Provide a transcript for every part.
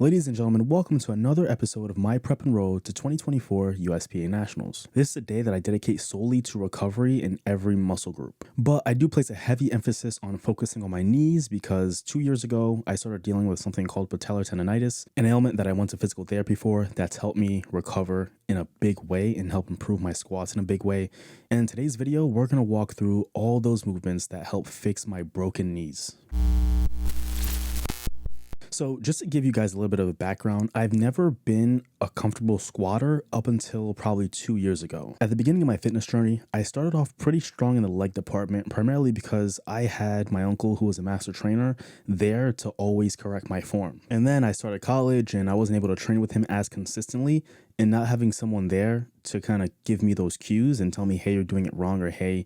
Ladies and gentlemen, welcome to another episode of my prep and road to 2024 USPA Nationals. This is a day that I dedicate solely to recovery in every muscle group. But I do place a heavy emphasis on focusing on my knees because 2 years ago, I started dealing with something called patellar tendinitis, an ailment that I went to physical therapy for that's helped me recover in a big way and help improve my squats in a big way. And in today's video, we're going to walk through all those movements that help fix my broken knees. So just to give you guys a little bit of a background, I've never been a comfortable squatter up until probably 2 years ago. At the beginning of my fitness journey, I started off pretty strong in the leg department, primarily because I had my uncle who was a master trainer there to always correct my form. And then I started college and I wasn't able to train with him as consistently, and not having someone there to kind of give me those cues and tell me, hey, you're doing it wrong, or hey,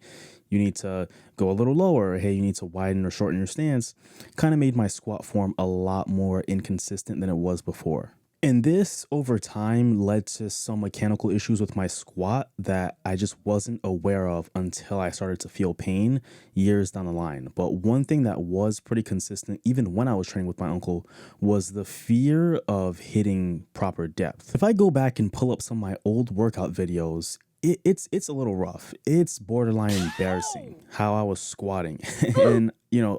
you need to go a little lower, or hey, you need to widen or shorten your stance, kind of made my squat form a lot more inconsistent than it was before. And this over time led to some mechanical issues with my squat that I just wasn't aware of until I started to feel pain years down the line. But one thing that was pretty consistent, even when I was training with my uncle, was the fear of hitting proper depth. If I go back and pull up some of my old workout videos, it's a little rough. It's borderline embarrassing how I was squatting. And,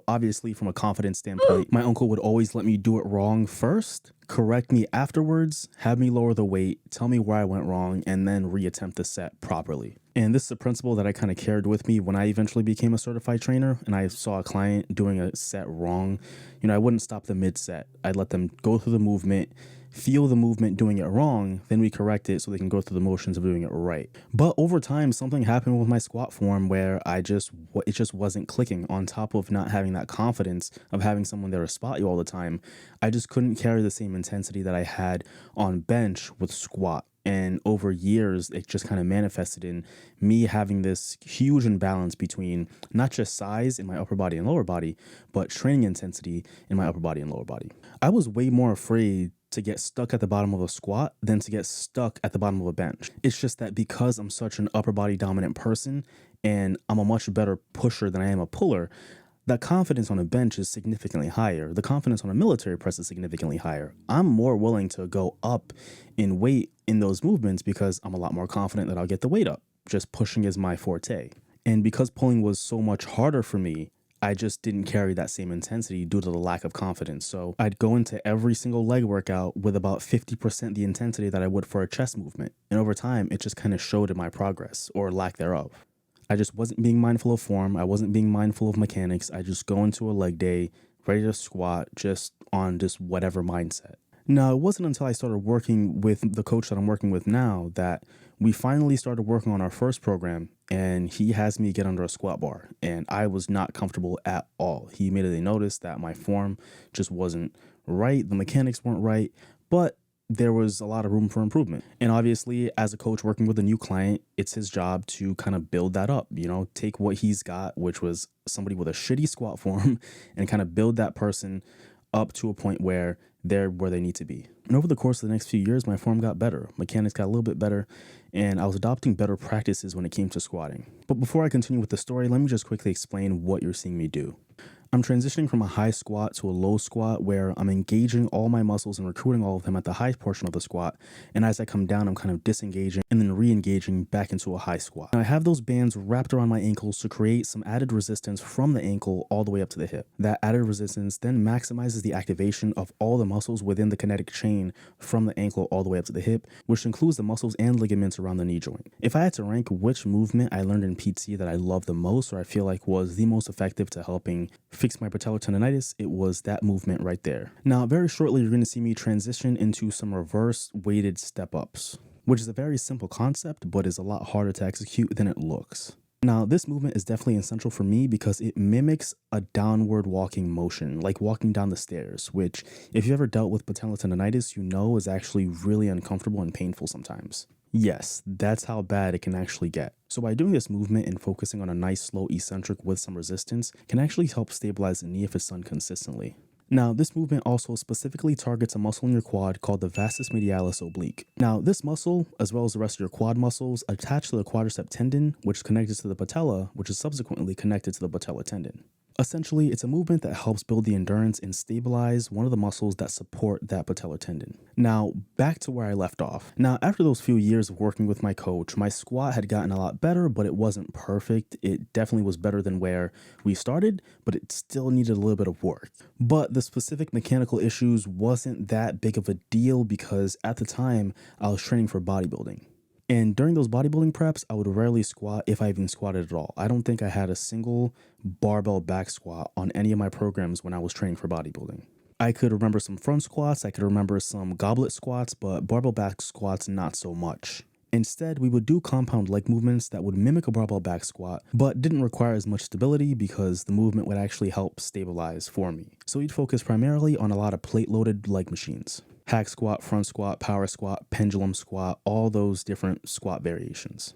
obviously from a confidence standpoint, my uncle would always let me do it wrong first, correct me afterwards, have me lower the weight, tell me where I went wrong, and then reattempt the set properly. And this is a principle that I kind of carried with me when I eventually became a certified trainer and I saw a client doing a set wrong. I wouldn't stop the mid set. I'd let them go through the movement, feel the movement doing it wrong, then we correct it so they can go through the motions of doing it right. But over time, something happened with my squat form where it just wasn't clicking. On top of not having that confidence of having someone there to spot you all the time, I just couldn't carry the same intensity that I had on bench with squat. And over years, it just kind of manifested in me having this huge imbalance between not just size in my upper body and lower body, but training intensity in my upper body and lower body. I was way more afraid to get stuck at the bottom of a squat than to get stuck at the bottom of a bench. It's just that because I'm such an upper body dominant person and I'm a much better pusher than I am a puller, the confidence on a bench is significantly higher. The confidence on a military press is significantly higher. I'm more willing to go up in weight in those movements because I'm a lot more confident that I'll get the weight up. Just pushing is my forte. And because pulling was so much harder for me, I just didn't carry that same intensity due to the lack of confidence. So I'd go into every single leg workout with about 50% the intensity that I would for a chest movement. And over time, it just kind of showed in my progress or lack thereof. I just wasn't being mindful of form. I wasn't being mindful of mechanics. I just go into a leg day, ready to squat, just on just whatever mindset. Now, it wasn't until I started working with the coach that I'm working with now that we finally started working on our first program, and he has me get under a squat bar, and I was not comfortable at all. He immediately noticed that my form just wasn't right, the mechanics weren't right, but there was a lot of room for improvement. And obviously, as a coach working with a new client, it's his job to kind of build that up, take what he's got, which was somebody with a shitty squat form, and kind of build that person up to a point where they're where they need to be. And over the course of the next few years, my form got better, mechanics got a little bit better, and I was adopting better practices when it came to squatting. But before I continue with the story, let me just quickly explain what you're seeing me do. I'm transitioning from a high squat to a low squat where I'm engaging all my muscles and recruiting all of them at the high portion of the squat. And as I come down, I'm kind of disengaging and then re-engaging back into a high squat. And I have those bands wrapped around my ankles to create some added resistance from the ankle all the way up to the hip. That added resistance then maximizes the activation of all the muscles within the kinetic chain from the ankle all the way up to the hip, which includes the muscles and ligaments around the knee joint. If I had to rank which movement I learned in PT that I love the most, or I feel like was the most effective to helping fix my patellar tendinitis, it was that movement right there. Now, very shortly, you're going to see me transition into some reverse weighted step ups, which is a very simple concept, but is a lot harder to execute than it looks. Now, this movement is definitely essential for me because it mimics a downward walking motion, like walking down the stairs, which if you ever dealt with patellar tendinitis, is actually really uncomfortable and painful sometimes. Yes, that's how bad it can actually get. So by doing this movement and focusing on a nice slow eccentric with some resistance can actually help stabilize the knee if it's done consistently. Now, this movement also specifically targets a muscle in your quad called the vastus medialis oblique. Now, this muscle, as well as the rest of your quad muscles, attach to the quadricep tendon, which is connected to the patella, which is subsequently connected to the patellar tendon. Essentially, it's a movement that helps build the endurance and stabilize one of the muscles that support that patellar tendon. Now, back to where I left off. Now, after those few years of working with my coach, my squat had gotten a lot better, but it wasn't perfect. It definitely was better than where we started, but it still needed a little bit of work. But the specific mechanical issues wasn't that big of a deal because at the time, I was training for bodybuilding. And during those bodybuilding preps, I would rarely squat if I even squatted at all. I don't think I had a single barbell back squat on any of my programs when I was training for bodybuilding. I could remember some front squats, I could remember some goblet squats, but barbell back squats, not so much. Instead, we would do compound leg movements that would mimic a barbell back squat, but didn't require as much stability because the movement would actually help stabilize for me. So we'd focus primarily on a lot of plate-loaded leg machines. Hack squat, front squat, power squat, pendulum squat, all those different squat variations.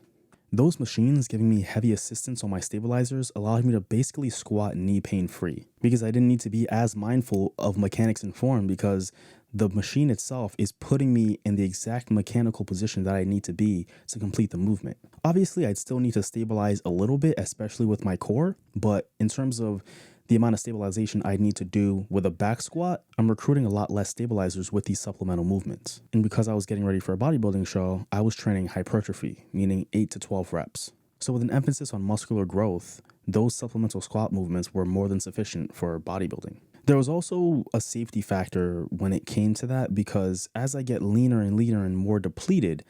Those machines giving me heavy assistance on my stabilizers allowed me to basically squat knee pain free because I didn't need to be as mindful of mechanics and form because the machine itself is putting me in the exact mechanical position that I need to be to complete the movement. Obviously, I'd still need to stabilize a little bit, especially with my core, but in terms of the amount of stabilization I need to do with a back squat, I'm recruiting a lot less stabilizers with these supplemental movements. And because I was getting ready for a bodybuilding show, I was training hypertrophy, meaning 8 to 12 reps. So with an emphasis on muscular growth, those supplemental squat movements were more than sufficient for bodybuilding. There was also a safety factor when it came to that because as I get leaner and leaner and more depleted,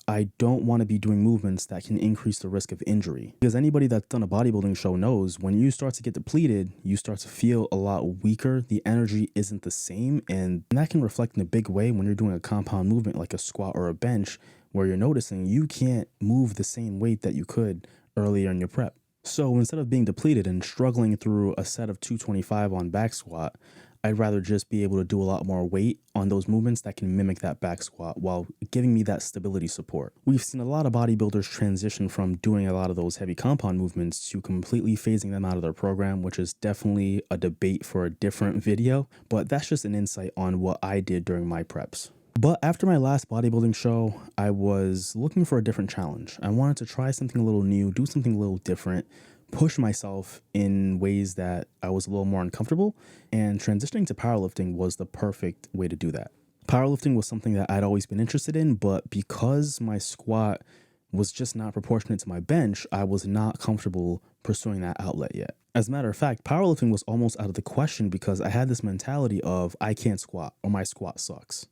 I don't want to be doing movements that can increase the risk of injury. Because anybody that's done a bodybuilding show knows when you start to get depleted, you start to feel a lot weaker. The energy isn't the same. And that can reflect in a big way when you're doing a compound movement like a squat or a bench, where you're noticing you can't move the same weight that you could earlier in your prep. So instead of being depleted and struggling through a set of 225 on back squat, I'd rather just be able to do a lot more weight on those movements that can mimic that back squat while giving me that stability support. We've seen a lot of bodybuilders transition from doing a lot of those heavy compound movements to completely phasing them out of their program, which is definitely a debate for a different video, but that's just an insight on what I did during my preps. But after my last bodybuilding show, I was looking for a different challenge. I wanted to try something a little new, do something a little different, push myself in ways that I was a little more uncomfortable, and transitioning to powerlifting was the perfect way to do that. Powerlifting was something that I'd always been interested in, but because my squat was just not proportionate to my bench, I was not comfortable pursuing that outlet yet. As a matter of fact, powerlifting was almost out of the question because I had this mentality of I can't squat or my squat sucks.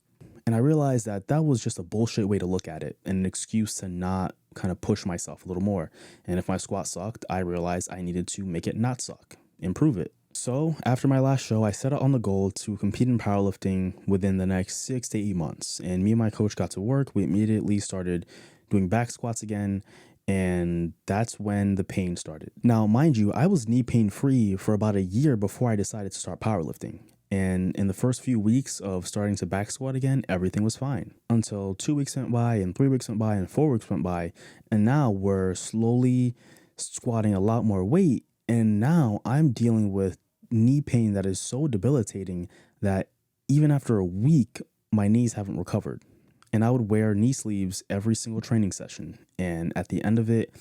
And I realized that that was just a bullshit way to look at it and an excuse to not kind of push myself a little more. And if my squat sucked, I realized I needed to make it not suck, improve it. So after my last show, I set out on the goal to compete in powerlifting within the next 6 to 8 months. And me and my coach got to work. We immediately started doing back squats again. And that's when the pain started. Now, mind you, I was knee pain free for about a year before I decided to start powerlifting. And in the first few weeks of starting to back squat again, everything was fine until 2 weeks went by and 3 weeks went by and 4 weeks went by. And now we're slowly squatting a lot more weight. And now I'm dealing with knee pain that is so debilitating that even after a week, my knees haven't recovered. And I would wear knee sleeves every single training session. And at the end of it,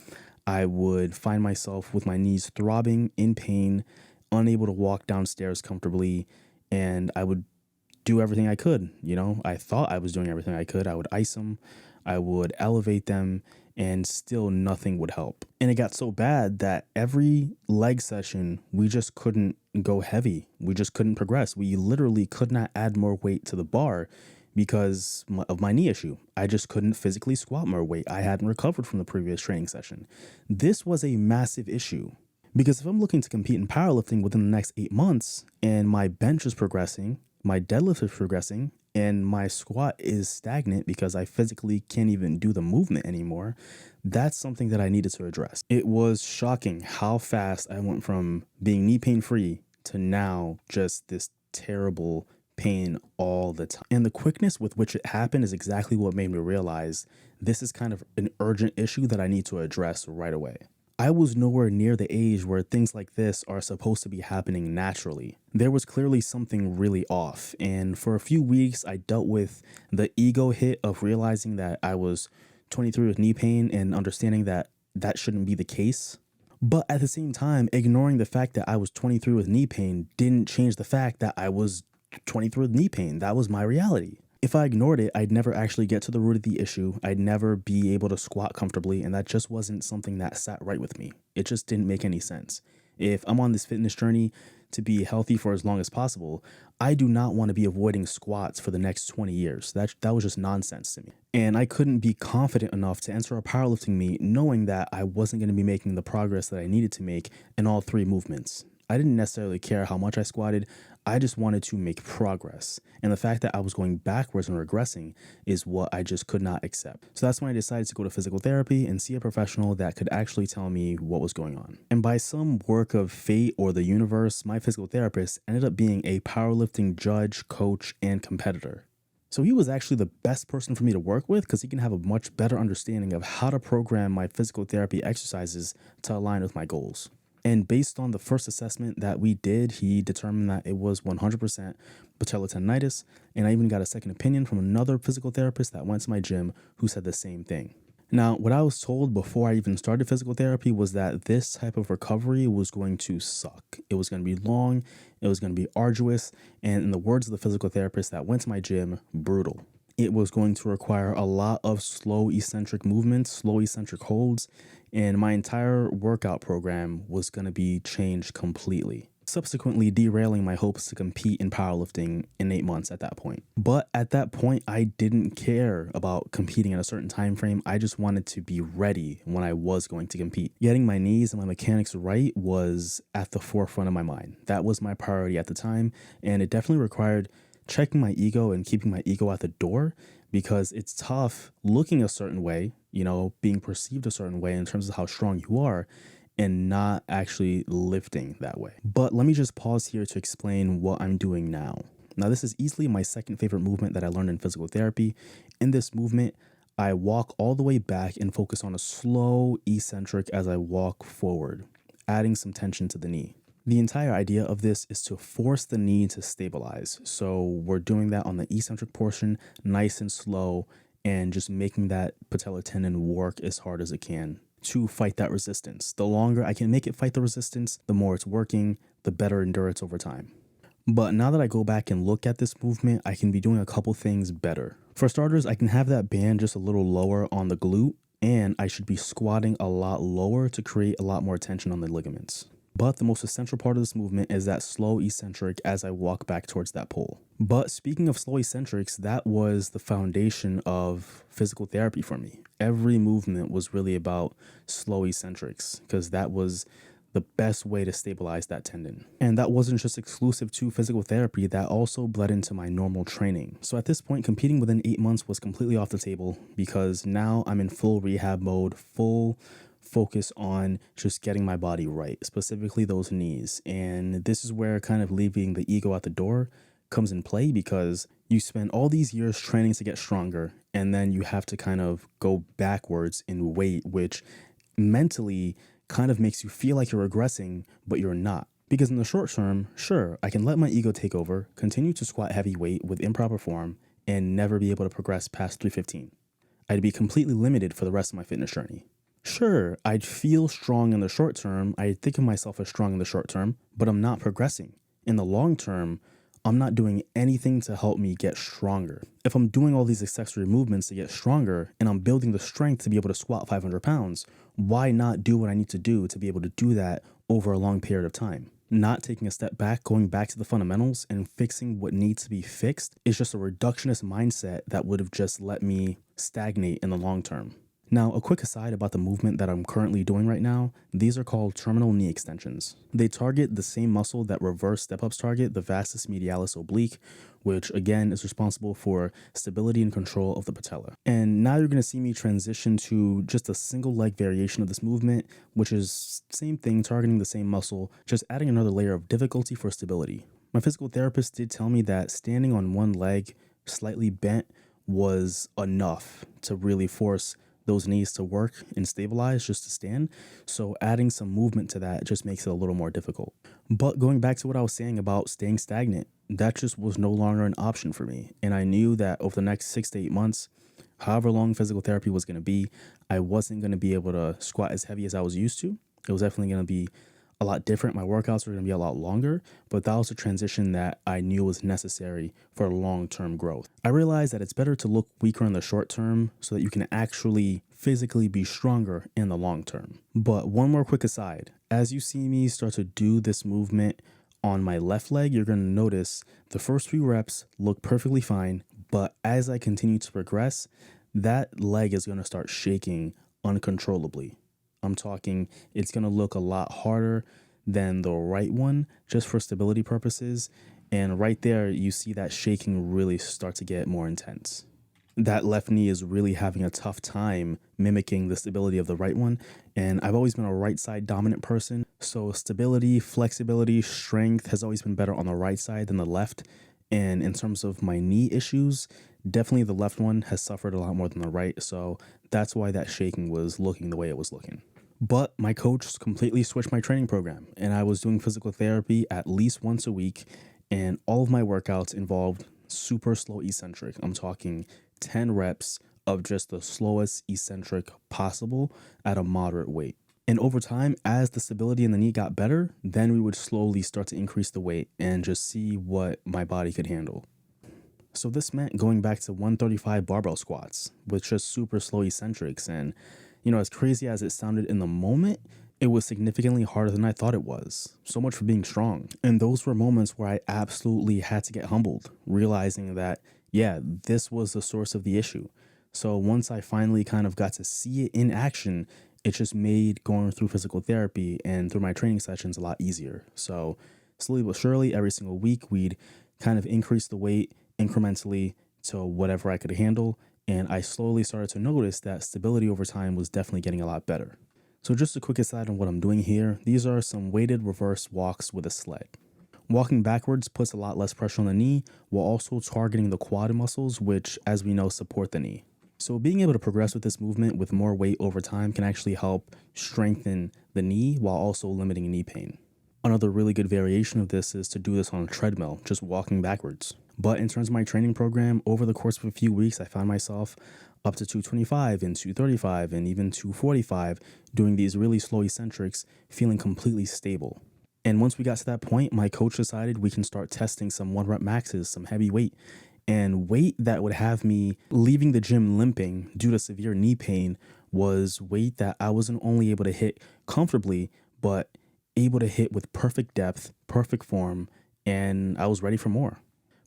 I would find myself with my knees throbbing, in pain, unable to walk downstairs comfortably. And I would do everything I could. You know, I thought I was doing everything I could. I would ice them, I would elevate them, and still nothing would help. And it got so bad that every leg session, we just couldn't go heavy. We just couldn't progress. We literally could not add more weight to the bar because of my knee issue. I just couldn't physically squat more weight. I hadn't recovered from the previous training session. This was a massive issue. Because if I'm looking to compete in powerlifting within the next 8 months and my bench is progressing, my deadlift is progressing, and my squat is stagnant because I physically can't even do the movement anymore, that's something that I needed to address. It was shocking how fast I went from being knee pain free to now just this terrible pain all the time. And the quickness with which it happened is exactly what made me realize this is kind of an urgent issue that I need to address right away. I was nowhere near the age where things like this are supposed to be happening naturally. There was clearly something really off, and for a few weeks I dealt with the ego hit of realizing that I was 23 with knee pain and understanding that that shouldn't be the case. But at the same time, ignoring the fact that I was 23 with knee pain didn't change the fact that I was 23 with knee pain. That was my reality. If I ignored it, I'd never actually get to the root of the issue. I'd never be able to squat comfortably, and that just wasn't something that sat right with me. It just didn't make any sense. If I'm on this fitness journey to be healthy for as long as possible, I do not want to be avoiding squats for the next 20 years. That was just nonsense to me. And I couldn't be confident enough to enter a powerlifting meet knowing that I wasn't going to be making the progress that I needed to make in all three movements. I didn't necessarily care how much I squatted. I just wanted to make progress. And the fact that I was going backwards and regressing is what I just could not accept. So that's when I decided to go to physical therapy and see a professional that could actually tell me what was going on. And by some work of fate or the universe, my physical therapist ended up being a powerlifting judge, coach, and competitor. So he was actually the best person for me to work with because he can have a much better understanding of how to program my physical therapy exercises to align with my goals. And based on the first assessment that we did, he determined that it was 100% patellar tendinitis. And I even got a second opinion from another physical therapist that went to my gym who said the same thing. Now, what I was told before I even started physical therapy was that this type of recovery was going to suck. It was going to be long, it was going to be arduous, and in the words of the physical therapist that went to my gym, brutal. It was going to require a lot of slow eccentric movements, slow eccentric holds, and my entire workout program was going to be changed completely, subsequently derailing my hopes to compete in powerlifting in 8 months at that point. But at that point, I didn't care about competing in a certain time frame. I just wanted to be ready when I was going to compete. Getting my knees and my mechanics right was at the forefront of my mind. That was my priority at the time, and it definitely required checking my ego and keeping my ego at the door, because it's tough looking a certain way, being perceived a certain way in terms of how strong you are, and not actually lifting that way. But let me just pause here to explain what I'm doing now. Now, this is easily my second favorite movement that I learned in physical therapy. In this movement, I walk all the way back and focus on a slow eccentric as I walk forward, adding some tension to the knee. The entire idea of this is to force the knee to stabilize. So we're doing that on the eccentric portion, nice and slow, and just making that patellar tendon work as hard as it can to fight that resistance. The longer I can make it fight the resistance, the more it's working, the better endurance over time. But now that I go back and look at this movement, I can be doing a couple things better. For starters, I can have that band just a little lower on the glute, and I should be squatting a lot lower to create a lot more tension on the ligaments. But the most essential part of this movement is that slow eccentric as I walk back towards that pole. But speaking of slow eccentrics, that was the foundation of physical therapy for me. Every movement was really about slow eccentrics because that was the best way to stabilize that tendon. And that wasn't just exclusive to physical therapy, that also bled into my normal training. So at this point, competing within 8 months was completely off the table because now I'm in full rehab mode, full focus on just getting my body right, specifically those knees. And this is where kind of leaving the ego at the door comes in play, because you spend all these years training to get stronger, and then you have to kind of go backwards in weight, which mentally kind of makes you feel like you're regressing, but you're not. Because in the short term, sure, I can let my ego take over, continue to squat heavy weight with improper form, and never be able to progress past 315. I'd be completely limited for the rest of my fitness journey. Sure, I'd feel strong in the short term, I'd think of myself as strong in the short term, but I'm not progressing. In the long term, I'm not doing anything to help me get stronger. If I'm doing all these accessory movements to get stronger, and I'm building the strength to be able to squat 500 pounds, why not do what I need to do to be able to do that over a long period of time? Not taking a step back, going back to the fundamentals and fixing what needs to be fixed is just a reductionist mindset that would have just let me stagnate in the long term. Now, a quick aside about the movement that I'm currently doing right now, these are called terminal knee extensions. They target the same muscle that reverse step-ups target, the vastus medialis oblique, which again is responsible for stability and control of the patella. And now you're going to see me transition to just a single leg variation of this movement, which is same thing, targeting the same muscle, just adding another layer of difficulty for stability. My physical therapist did tell me that standing on one leg slightly bent was enough to really force those knees to work and stabilize just to stand. So adding some movement to that just makes it a little more difficult. But going back to what I was saying about staying stagnant, that just was no longer an option for me. And I knew that over the next 6 to 8 months, however long physical therapy was going to be, I wasn't going to be able to squat as heavy as I was used to. It was definitely going to be a lot different. My workouts were going to be a lot longer, but that was a transition that I knew was necessary for long-term growth. I realized that it's better to look weaker in the short term so that you can actually physically be stronger in the long term. But one more quick aside, as you see me start to do this movement on my left leg, you're going to notice the first few reps look perfectly fine, but as I continue to progress, that leg is going to start shaking uncontrollably. I'm talking, it's going to look a lot harder than the right one just for stability purposes. And right there, you see that shaking really start to get more intense. That left knee is really having a tough time mimicking the stability of the right one. And I've always been a right side dominant person. So stability, flexibility, strength has always been better on the right side than the left. And in terms of my knee issues, definitely the left one has suffered a lot more than the right. So that's why that shaking was looking the way it was looking. But my coach completely switched my training program, and I was doing physical therapy at least once a week, and all of my workouts involved super slow eccentric. I'm talking 10 reps of just the slowest eccentric possible at a moderate weight. And over time, as the stability in the knee got better, then we would slowly start to increase the weight and just see what my body could handle. So this meant going back to 135 barbell squats with just super slow eccentrics. And, as crazy as it sounded in the moment, it was significantly harder than I thought it was. So much for being strong. And those were moments where I absolutely had to get humbled, realizing that, yeah, this was the source of the issue. So once I finally kind of got to see it in action, it just made going through physical therapy and through my training sessions a lot easier. So slowly but surely, every single week, we'd kind of increase the weight incrementally to whatever I could handle. And I slowly started to notice that stability over time was definitely getting a lot better. So just a quick aside on what I'm doing here, these are some weighted reverse walks with a sled. Walking backwards puts a lot less pressure on the knee while also targeting the quad muscles, which, as we know, support the knee. So being able to progress with this movement with more weight over time can actually help strengthen the knee while also limiting knee pain. Another really good variation of this is to do this on a treadmill, just walking backwards. But in terms of my training program, over the course of a few weeks, I found myself up to 225 and 235 and even 245 doing these really slow eccentrics, feeling completely stable. And once we got to that point, my coach decided we can start testing some 1-rep maxes, some heavy weight. And weight that would have me leaving the gym limping due to severe knee pain was weight that I wasn't only able to hit comfortably, but able to hit with perfect depth, perfect form, and I was ready for more.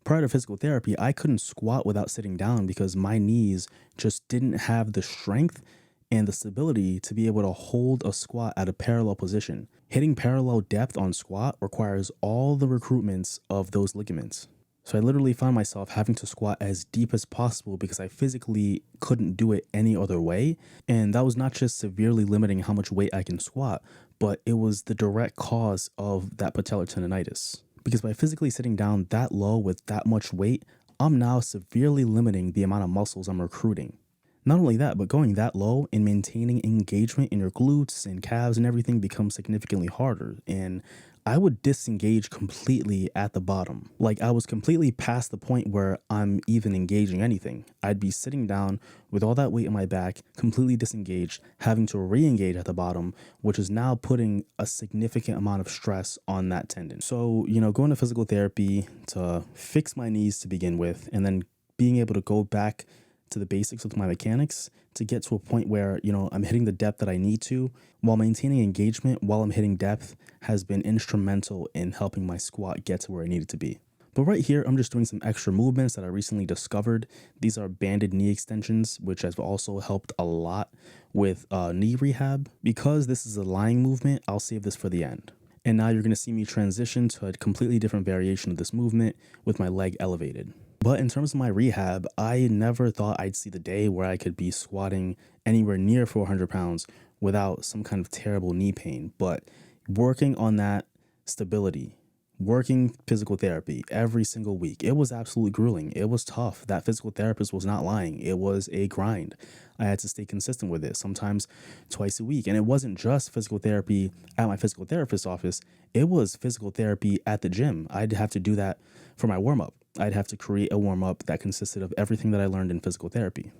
Prior to physical therapy, I couldn't squat without sitting down because my knees just didn't have the strength and the stability to be able to hold a squat at a parallel position. Hitting parallel depth on squat requires all the recruitments of those ligaments. So I literally found myself having to squat as deep as possible because I physically couldn't do it any other way. And that was not just severely limiting how much weight I can squat, but it was the direct cause of that patellar tendinitis. Because by physically sitting down that low with that much weight, I'm now severely limiting the amount of muscles I'm recruiting. Not only that, but going that low and maintaining engagement in your glutes and calves and everything becomes significantly harder. And I would disengage completely at the bottom. Like I was completely past the point where I'm even engaging anything. I'd be sitting down with all that weight in my back, completely disengaged, having to re-engage at the bottom, which is now putting a significant amount of stress on that tendon. So, going to physical therapy to fix my knees to begin with, and then being able to go back to the basics with my mechanics to get to a point where, I'm hitting the depth that I need to while maintaining engagement while I'm hitting depth has been instrumental in helping my squat get to where I need it to be. But right here, I'm just doing some extra movements that I recently discovered. These are banded knee extensions, which has also helped a lot with knee rehab. Because this is a lying movement, I'll save this for the end. And now you're going to see me transition to a completely different variation of this movement with my leg elevated. But in terms of my rehab, I never thought I'd see the day where I could be squatting anywhere near 400 pounds without some kind of terrible knee pain. But working on that stability, working physical therapy every single week, it was absolutely grueling. It was tough. That physical therapist was not lying. It was a grind. I had to stay consistent with it, sometimes twice a week. And it wasn't just physical therapy at my physical therapist's office. It was physical therapy at the gym. I'd have to do that for my warm-up. I'd have to create a warm-up that consisted of everything that I learned in physical therapy.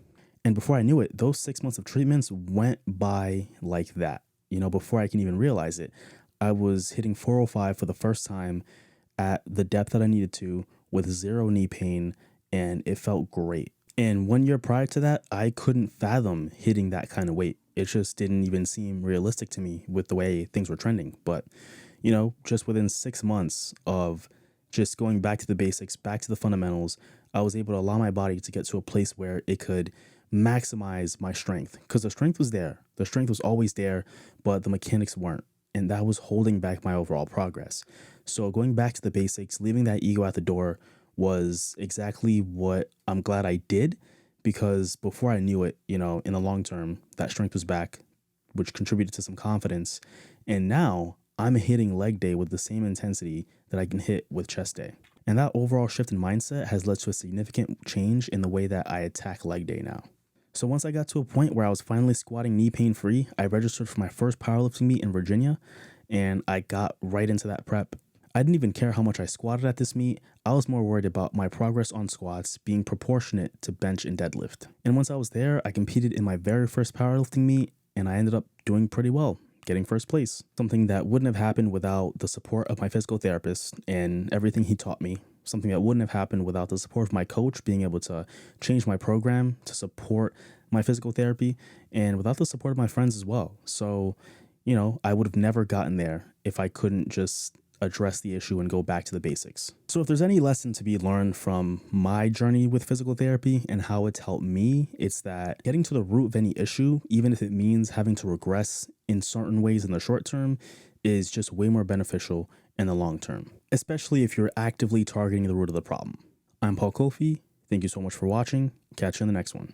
And before I knew it, those 6 months of treatments went by like that. before I can even realize it. I was hitting 405 for the first time at the depth that I needed to with zero knee pain, and it felt great. And 1 year prior to that, I couldn't fathom hitting that kind of weight. It just didn't even seem realistic to me with the way things were trending. But, just within 6 months of just going back to the basics, back to the fundamentals, I was able to allow my body to get to a place where it could maximize my strength, because the strength was there. The strength was always there, but the mechanics weren't. And that was holding back my overall progress. So going back to the basics, leaving that ego at the door was exactly what I'm glad I did, because before I knew it, in the long term, that strength was back, which contributed to some confidence. And now I'm hitting leg day with the same intensity that I can hit with chest day. And that overall shift in mindset has led to a significant change in the way that I attack leg day now. So once I got to a point where I was finally squatting knee pain free, I registered for my first powerlifting meet in Virginia, and I got right into that prep. I didn't even care how much I squatted at this meet. I was more worried about my progress on squats being proportionate to bench and deadlift. And once I was there, I competed in my very first powerlifting meet, and I ended up doing pretty well, getting first place. Something that wouldn't have happened without the support of my physical therapist and everything he taught me. Something that wouldn't have happened without the support of my coach being able to change my program to support my physical therapy, and without the support of my friends as well. So, I would have never gotten there if I couldn't just address the issue and go back to the basics. So if there's any lesson to be learned from my journey with physical therapy and how it's helped me, it's that getting to the root of any issue, even if it means having to regress in certain ways in the short term, is just way more beneficial in the long term, especially if you're actively targeting the root of the problem. I'm Koffi. Thank you so much for watching. Catch you in the next one.